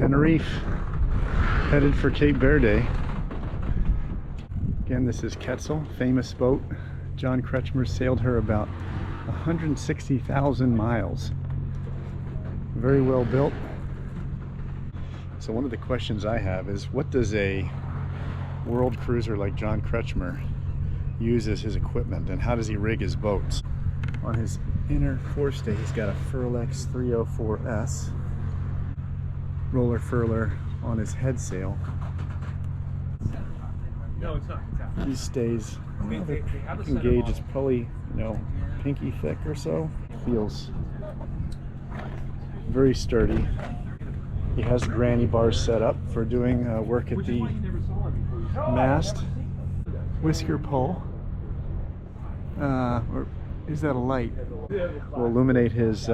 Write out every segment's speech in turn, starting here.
Tenerife, headed for Cape Verde. Again, this is Quetzal, famous boat. John Kretchmer sailed her about 160,000 miles. Very well built. So one of the questions I have is, what does a world cruiser like John Kretchmer use as his equipment, and how does he rig his boats? On his inner forestay, he's got a Furlex 304S roller furler on his head sail. No, it's not. These stays, the gauge is probably, you know, pinky thick or so. Feels very sturdy. He has granny bars set up for doing work at the mast. Whisker pole, or is that a light? Will illuminate his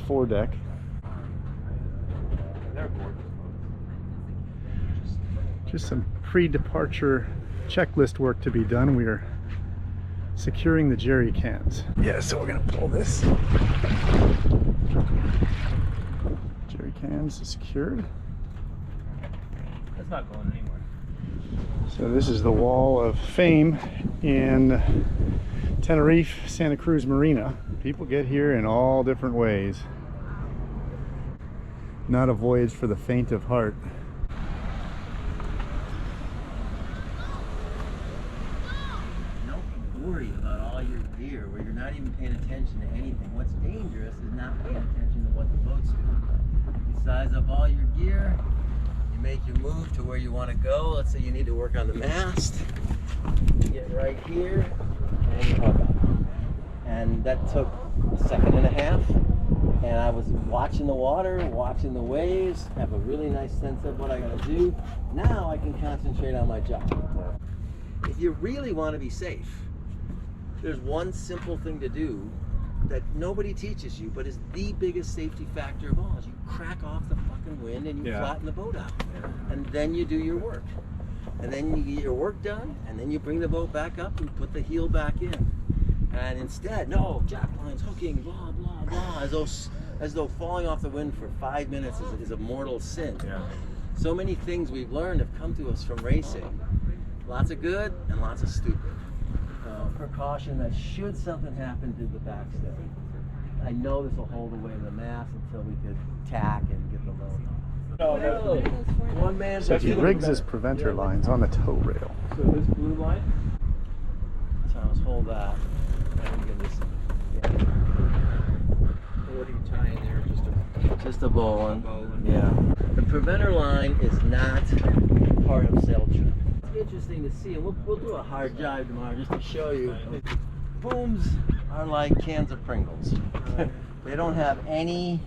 foredeck. Just some pre-departure checklist work to be done. We are securing the jerry cans. Yeah, so we're gonna pull this. Jerry cans is secured. That's not going anywhere. So this is the wall of fame in Tenerife, Santa Cruz Marina. People get here in all different ways. Not a voyage for the faint of heart. Don't worry about all your gear where you're not even paying attention to anything. What's dangerous is not paying attention to what the boat's doing. You size up all your gear, you make your move to where you want to go. Let's say you need to work on the mast. You get right here and you hook up. And that took a second and a half. And I was watching the water, watching the waves, have a really nice sense of what I gotta do. Now I can concentrate on my job. If you really want to be safe, there's one simple thing to do that nobody teaches you, but is the biggest safety factor of all, is you crack off the fucking wind and you flatten the boat out. And then you do your work. And then you get your work done, and then you bring the boat back up and put the heel back in. And instead, no, jack lines, hooking, blah, blah, blah, as though falling off the wind for 5 minutes is a mortal sin. Yeah. So many things we've learned have come to us from racing. Lots of good and lots of stupid. Precaution that should something happen to the backstay, I know this will hold away the mast until we could tack and get the load on. One man. So he rigs his preventer lines on the tow rail. So this blue line? So I was hold that. And we can just, What do you tie in there? just a bowline. Yeah. The preventer line is not part of sail trim. It's interesting to see, and we'll do a hard jibe tomorrow just to show you. Booms are like cans of Pringles. They don't have any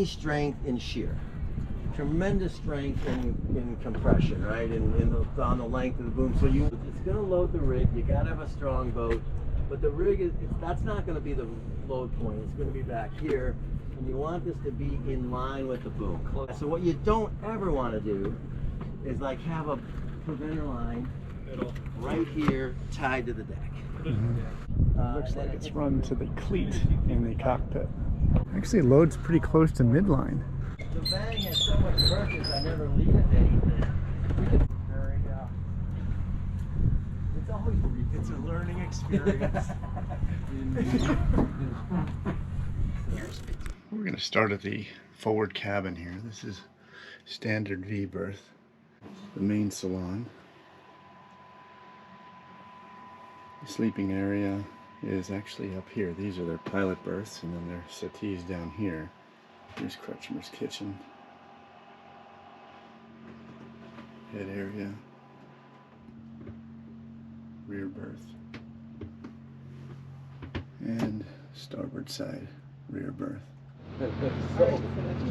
strength in shear. Tremendous strength in compression, right? On the length of the boom. So it's going to load the rig. You got to have a strong boat, but the rig that's not going to be the load point. It's going to be back here, and you want this to be in line with the boom. So what you don't ever want to do is like have a preventer line right here tied to the deck. Looks like it's run to the cleat in the cockpit. Actually, it loads pretty close to midline. The bang has so much purpose, I never leave it to anything. It's a learning experience. We're going to start at the forward cabin here. This is standard V berth. The main salon. The sleeping area is actually up here. These are their pilot berths, and then their settees down here. Here's Kretchmer's kitchen. Head area. Rear berth. And starboard side rear berth. So,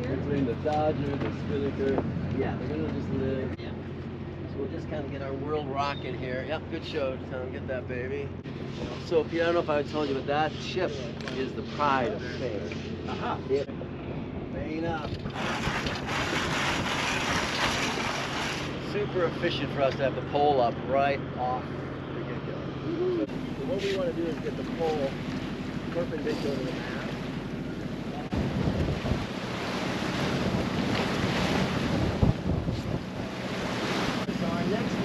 between the Dodger, the Spinnaker, yeah, they're gonna just live. Yeah. So we'll just kind of get our world rocking here. Yep, good show, Tom. Get that baby. So, Pete, I don't know if I told you, but that ship is the pride of Spain. Aha. Yeah. Main up. Super efficient for us to have the pole up right off the get-go. So what we want to do is get the pole perpendicular to the mast.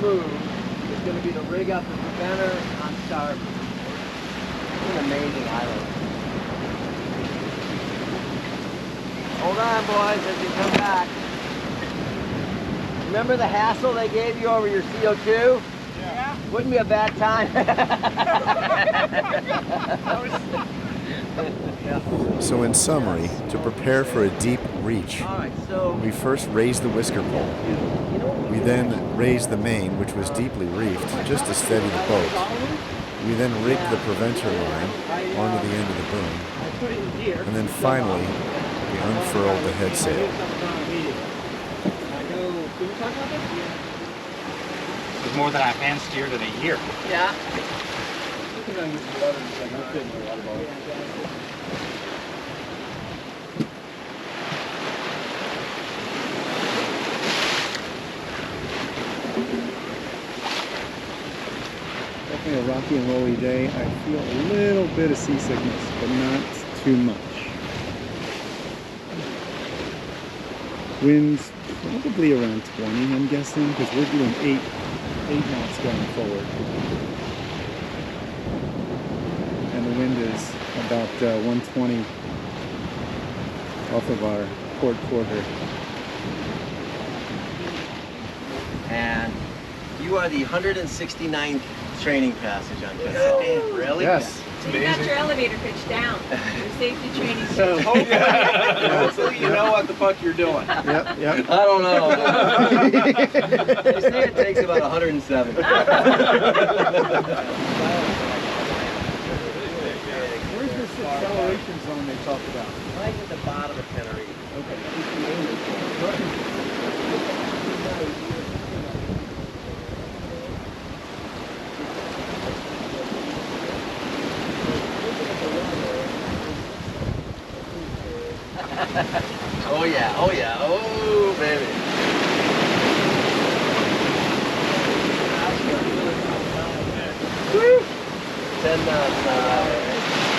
move is going to be to rig up the preventer on starboard. It's an amazing island. Hold on, boys, as you come back. Remember the hassle they gave you over your CO2? Yeah. Wouldn't be a bad time. So in summary, to prepare for a deep reach, All right, so we first raised the whisker pole. We then raised the main, which was deeply reefed, just to steady the boat. We then rigged the preventer line onto the end of the boom. And then finally, we unfurled the head sail. It's more than I've hand steered in a year. yeah. Definitely a rocky and rolly day. I feel a little bit of seasickness, but not too much. Winds probably around 20, I'm guessing, because we're doing 8 knots going forward. And the wind is about 120 off of our port quarter. And you are the 169th training passage on Tenerife. Really? Yes. So you got your elevator pitch down. Your safety training. So hopefully you know what the fuck you're doing. Yep, yep. I don't know. They say it takes about 107. Where's this acceleration zone they talk about? Right at the bottom of Tenerife. Oh yeah, oh yeah, oh baby. Woo! 10 knots.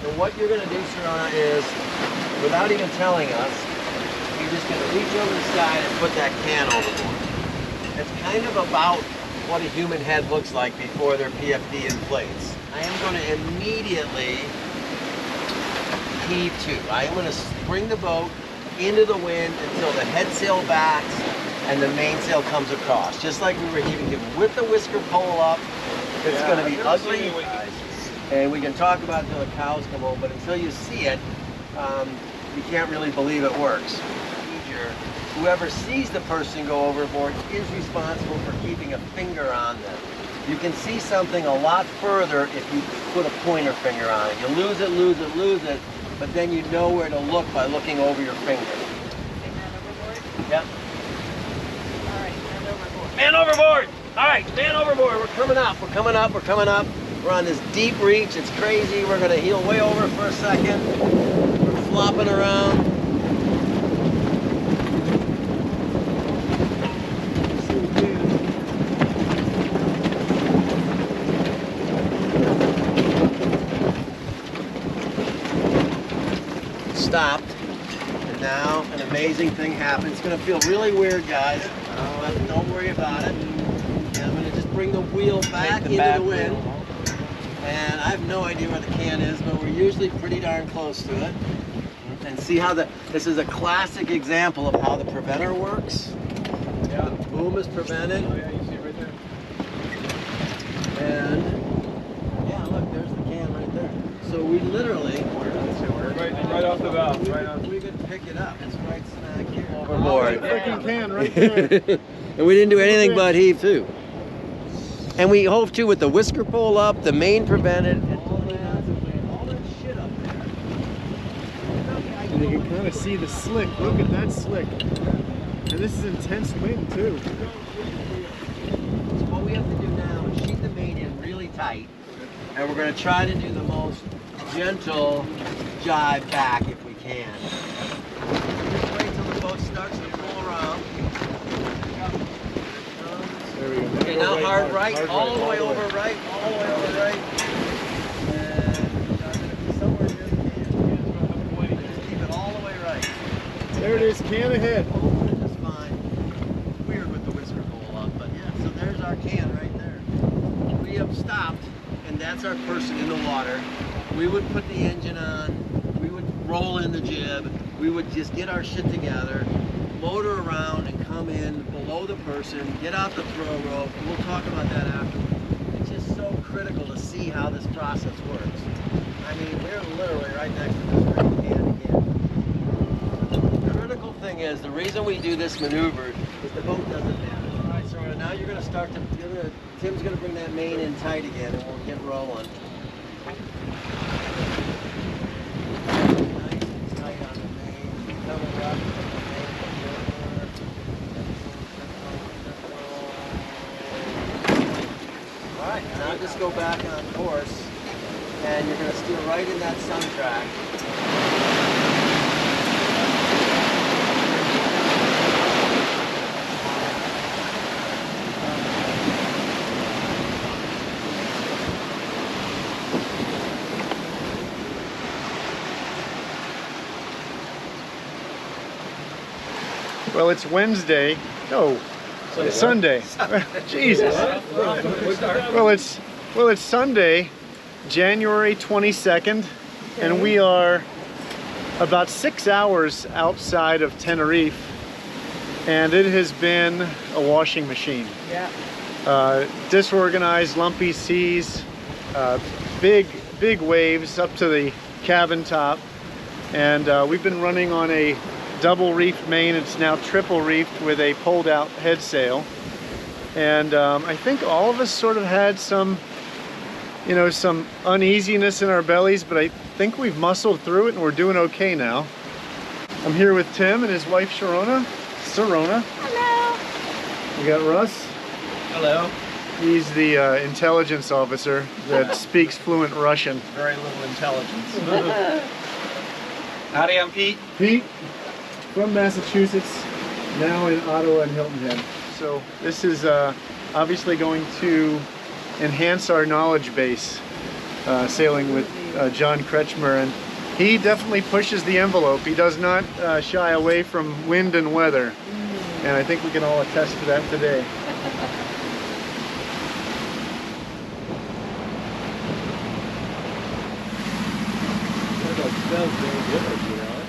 And what you're going to do, Serena, is, without even telling us, you're just going to reach over the side and put that can overboard. It's kind of about what a human head looks like before their PFD inflates. I am going to immediately heave to. I am going to bring the boat into the wind until the head sail backs and the mainsail comes across. Just like we were heaving to, with the whisker pole up. It's going to be ugly. And we can talk about it until the cows come home, but until you see it, you can't really believe it works. Whoever sees the person go overboard is responsible for keeping a finger on them. You can see something a lot further if you put a pointer finger on it. You lose it, lose it, lose it, but then you know where to look by looking over your finger. Man overboard? Yep. All right, man overboard. Man overboard! All right, man overboard. We're coming up, we're coming up, we're coming up. We're on this deep reach. It's crazy. We're going to heel way over for a second. We're flopping around. Stopped, and now an amazing thing happened. It's going to feel really weird, guys, but don't worry about it. And I'm going to just bring the wheel back into the wind, and I have no idea where the can is, but we're usually pretty darn close to it. And see how this is a classic example of how the preventer works. Yeah. The boom is prevented, Oh yeah, you see it right there. and yeah, look, there's the can right there. So we literally, Right off the valve. Right on. we could pick it up. It's right smack here. Overboard. Freaking can right there. And we didn't do anything but heave too. And we hove to with the whisker pole up, the main prevented, and all that shit up there. And you can kind of see the slick. Look at that slick. And this is intense wind too. So what we have to do now is sheet the main in really tight, and we're going to try to do the most gentle jive back if we can. Just wait till the boat starts to pull around. There we go. Okay, now hard right, all the way over right, all the way over right. And somewhere near the can. Just keep it all the way right. There it is, can ahead. Just fine. Weird with the whisker bowl up, but yeah, so there's our can right there. We have stopped, and that's our person in the water. We would put the engine on, we would roll in the jib, we would just get our shit together, motor around and come in below the person, get out the throw rope. We'll talk about that afterwards. It's just so critical to see how this process works. I mean, we're literally right next to this great can again. The critical thing is, the reason we do this maneuver is the boat doesn't damage. All right, so now you're gonna start to, Tim's gonna bring that main in tight again and we'll get rolling. Nice and tight on the main, coming up. Alright, now just go back on course and you're going to steer right in that sun track. Well, it's Wednesday. No, it's Sunday. Jesus. Well, it's Sunday, January 22nd, and we are about 6 hours outside of Tenerife, and it has been a washing machine. Yeah. Disorganized, lumpy seas, big waves up to the cabin top, and we've been running on a double reefed main. It's now triple reefed with a pulled out head sail, and I think all of us sort of had some uneasiness in our bellies, but I think we've muscled through it and we're doing okay now. I'm here with Tim and his wife Sharona. Hello. We got Russ. Hello. He's the intelligence officer that speaks fluent Russian. Very little intelligence. Howdy, I'm Pete. Pete from Massachusetts, now in Ottawa and Hilton Head. So this is obviously going to enhance our knowledge base, sailing with John Kretchmer, and he definitely pushes the envelope. He does not shy away from wind and weather, and I think we can all attest to that today.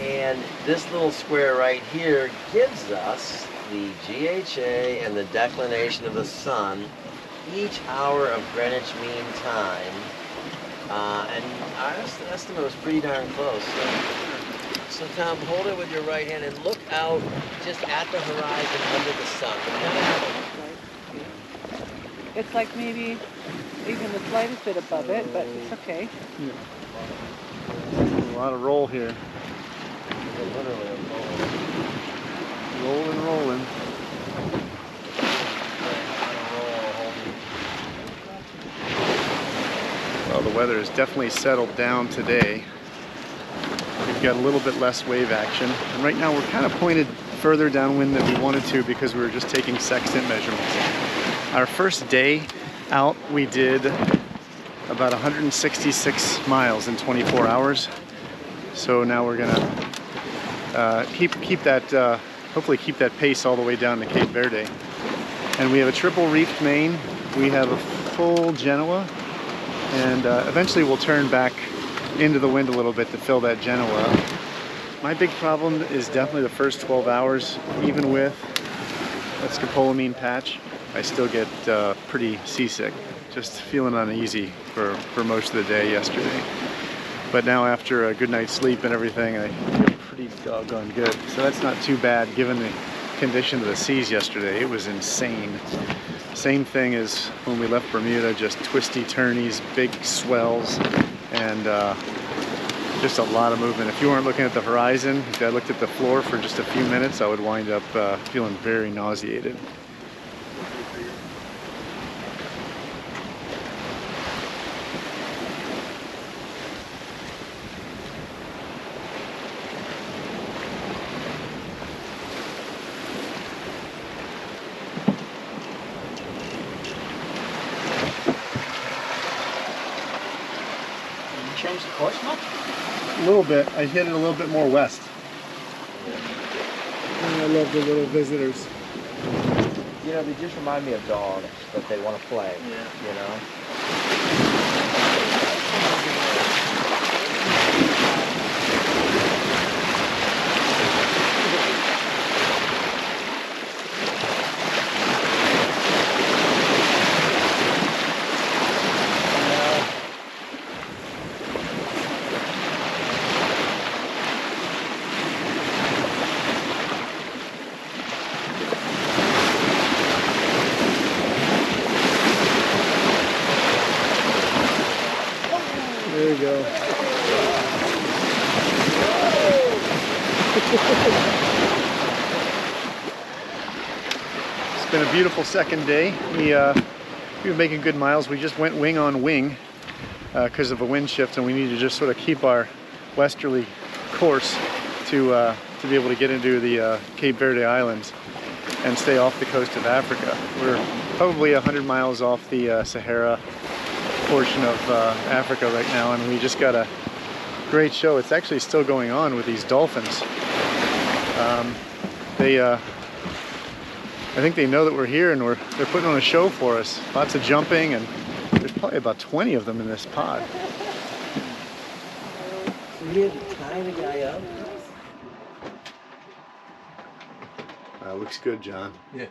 And this little square right here gives us the GHA and the declination of the sun each hour of Greenwich Mean Time. And our estimate was pretty darn close. So Tom, hold it with your right hand and look out just at the horizon under the sun. It's like maybe even the slightest bit above it, but it's okay. Yeah. A lot of roll here. Literally a Rolling, rolling. Well, the weather has definitely settled down today. We've got a little bit less wave action. And right now we're kind of pointed further downwind than we wanted to because we were just taking sextant measurements. Our first day out, we did about 166 miles in 24 hours. So now we're gonna keep that, hopefully keep that pace all the way down to Cape Verde. And we have a triple reefed main. We have a full Genoa, and eventually we'll turn back into the wind a little bit to fill that Genoa. My big problem is definitely the first 12 hours. Even with a scopolamine patch, I still get pretty seasick. Just feeling uneasy for most of the day yesterday. But now after a good night's sleep and everything, I feel pretty doggone good. So that's not too bad given the condition of the seas yesterday. It was insane. Same thing as when we left Bermuda, just twisty turnies, big swells, and just a lot of movement. If you weren't looking at the horizon, if I looked at the floor for just a few minutes, I would wind up feeling very nauseated. change the course much? A little bit. I hit it a little bit more west. I love the little visitors. You know, they just remind me of dogs that they want to play. Yeah. You know? There you go. It's been a beautiful second day. We've been making good miles. We just went wing on wing because of a wind shift, and we need to just sort of keep our westerly course to be able to get into the Cape Verde Islands and stay off the coast of Africa. We're probably 100 miles off the Sahara portion of Africa right now, and we just got a great show. It's actually still going on with these dolphins. I think they know that we're here, and they're putting on a show for us. Lots of jumping, and there's probably about 20 of them in this pod. So you had to tie the guy up? Looks good, John. Yeah.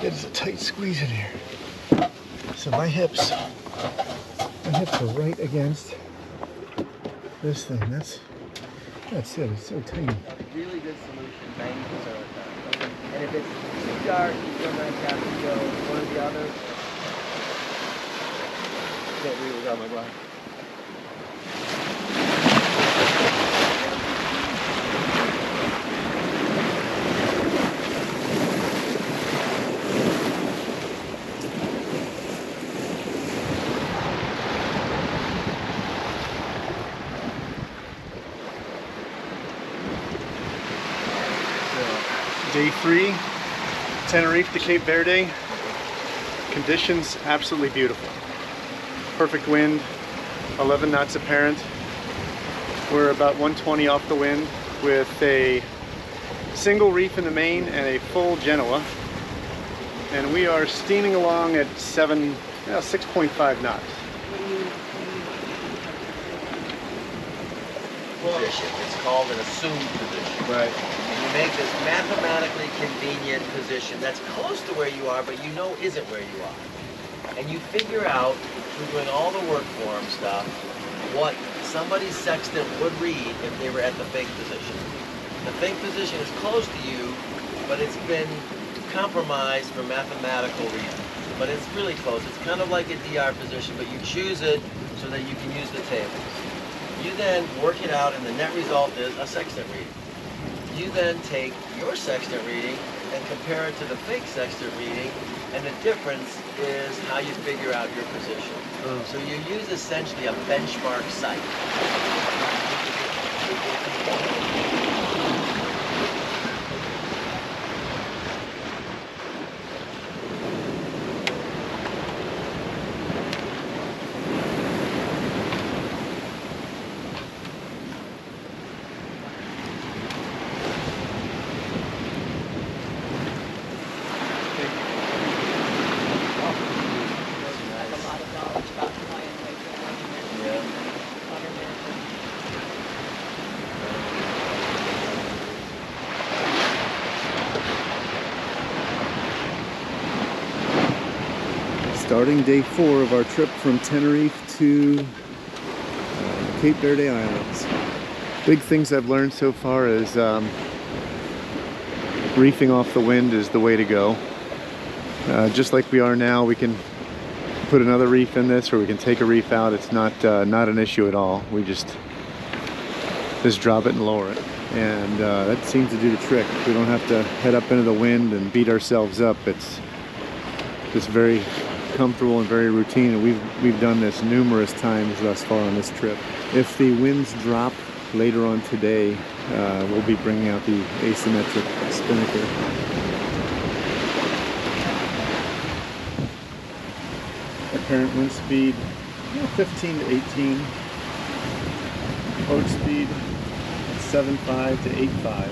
It is a tight squeeze in here. So my hips are right against this thing. That's it. It's so tiny. A really good solution, 90% of the time. And if it's too dark, you sometimes have to go one or the other. Can't read without my glasses. Day 3, Tenerife to Cape Verde. Conditions absolutely beautiful. Perfect wind, 11 knots apparent. We're about 120 off the wind with a single reef in the main and a full Genoa. And we are steaming along at 6.5 knots. Position. It's called an assumed position. Right. And you make this mathematically convenient position that's close to where you are, but you know isn't where you are. And you figure out, through doing all the work form stuff, what somebody's sextant would read if they were at the fake position. The fake position is close to you, but it's been compromised for mathematical reasons. But it's really close. It's kind of like a DR position, but you choose it so that you can use the tables. You then work it out, and the net result is a sextant reading. You then take your sextant reading and compare it to the fake sextant reading, and the difference is how you figure out your position. So you use essentially a benchmark site. Starting day 4 of our trip from Tenerife to Cape Verde Islands. Big things I've learned so far is reefing off the wind is the way to go. Just like we are now, we can put another reef in this, or we can take a reef out. It's not an issue at all. We just drop it and lower it, and that seems to do the trick. We don't have to head up into the wind and beat ourselves up. It's just very comfortable and very routine, and we've done this numerous times thus far on this trip. If the winds drop later on today, we'll be bringing out the asymmetric spinnaker. Apparent wind speed 15 to 18. Boat speed 7.5 to 8.5.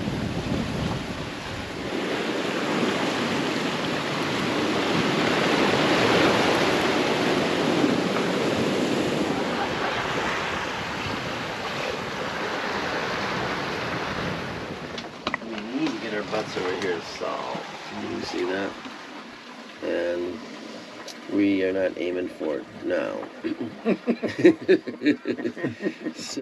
We need to get our butts over here to solve. You see that? And we are not aiming for it now. So